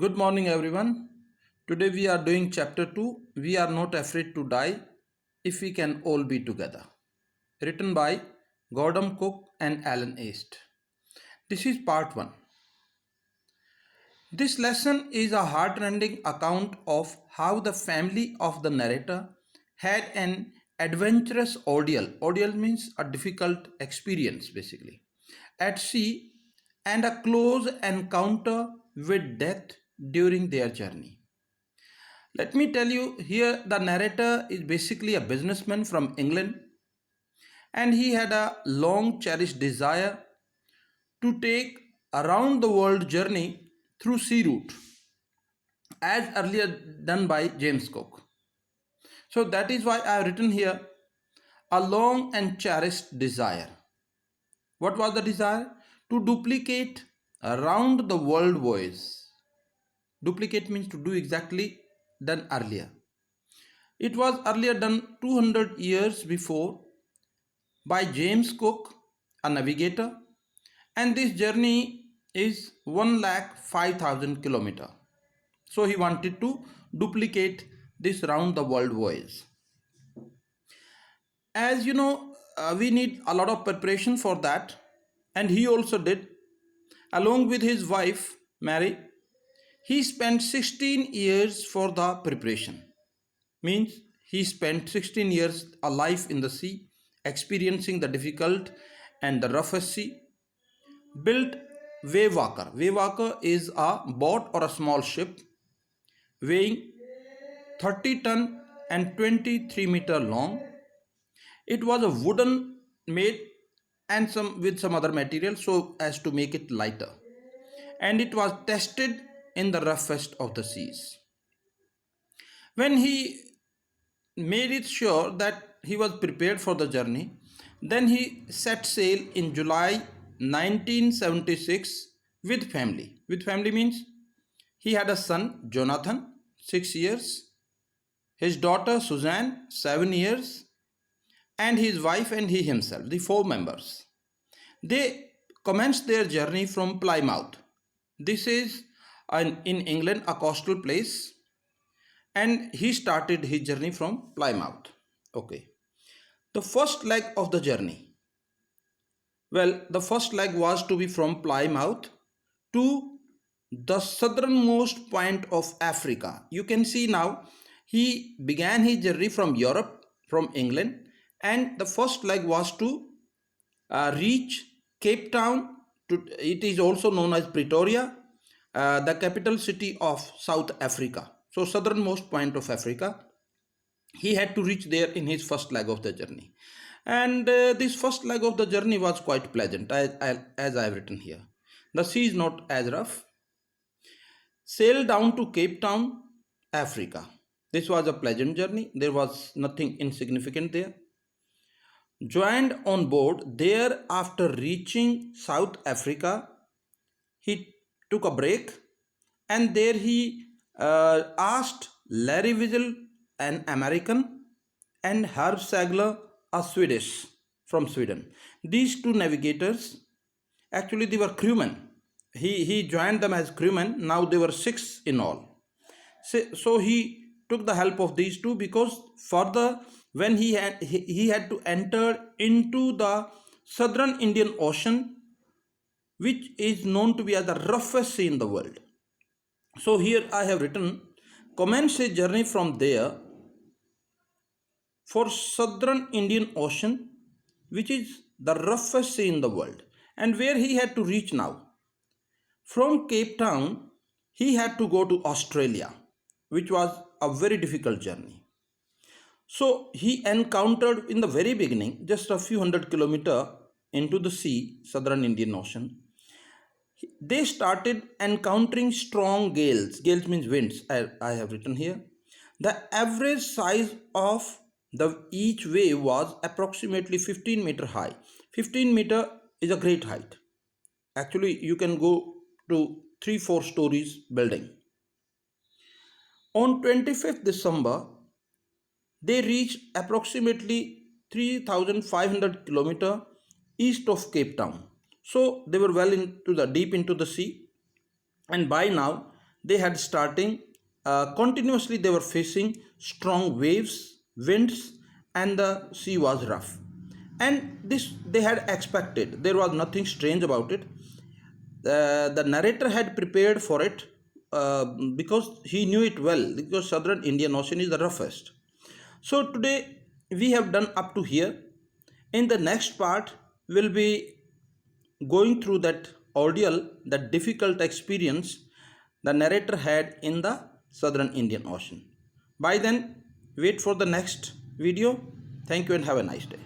Good morning, everyone. Today we are doing chapter 2. We are not afraid to die if we can all be together. Written by Gordon Cook and Alan East. This is part 1. This lesson is a heartrending account of how the family of the narrator had an adventurous ordeal. Ordeal means a difficult experience, basically, at sea and a close encounter with death during their journey. Let me tell you here the narrator is basically a businessman from England, and he had a long cherished desire to take a round the world journey through sea route as earlier done by James Cook. So that is why I have written here a long and cherished desire. What was the desire? To duplicate a round the world voyage. Duplicate means to do exactly done earlier. It was earlier done 200 years before by James Cook, a navigator, and this journey is 1,05,000 kilometer. So he wanted to duplicate this round the world voyage. As you know, we need a lot of preparation for that, and he also did. Along with his wife, Mary, he spent 16 years for the preparation. Means he spent 16 years alive in the sea, experiencing the difficult and the roughest sea. Built Wavewalker. Wavewalker is a boat or a small ship weighing 30 ton and 23-meter long. It was a wooden made and some other material so as to make it lighter. And it was tested in the roughest of the seas. When he made it sure that he was prepared for the journey, then he set sail in July 1976 with family. With family means he had a son, Jonathan, 6 years, his daughter, Suzanne, 7 years, and his wife and he himself, the 4 members. They commenced their journey from Plymouth. This is in England, a coastal place, and he started his journey from Plymouth. Okay. The first leg of the journey. Well, the first leg was to be from Plymouth to the southernmost point of Africa. You can see now he began his journey from Europe, from England, and the first leg was to reach Cape Town. It is also known as Pretoria, the capital city of South Africa. So southernmost point of Africa. He had to reach there in his first leg of the journey. And this first leg of the journey was quite pleasant, as I have written here. The sea is not as rough. Sailed down to Cape Town, Africa. This was a pleasant journey. There was nothing insignificant there. Joined on board there after reaching South Africa, he took a break, and there he asked Larry Wiesel, an American, and Herb Sagler, a Swedish from Sweden. These two navigators, actually they were crewmen. He joined them as crewmen. Now they were 6 in all. So he took the help of these two because further when he had to enter into the southern Indian Ocean, which is known to be as the roughest sea in the world. So here I have written, commence a journey from there for southern Indian Ocean, which is the roughest sea in the world, and where he had to reach now. From Cape Town, he had to go to Australia, which was a very difficult journey. So he encountered in the very beginning, just a few hundred kilometers into the sea, southern Indian Ocean, they started encountering strong gales. Gales means winds, I have written here. The average size of the each wave was approximately 15-meter high. 15-meter is a great height. Actually, you can go to 3-4 stories building. On 25th December, they reached approximately 3,500 kilometers east of Cape Town. So they were well into the deep into the sea, and by now they had starting continuously they were facing strong waves, winds, and the sea was rough. And this they had expected. There was nothing strange about it. The narrator had prepared for it because he knew it well, because southern Indian Ocean is the roughest. So today we have done up to here. In the next part, we'll be going through that ordeal, that difficult experience the narrator had in the southern Indian Ocean. By then, wait for the next video. Thank you and have a nice day.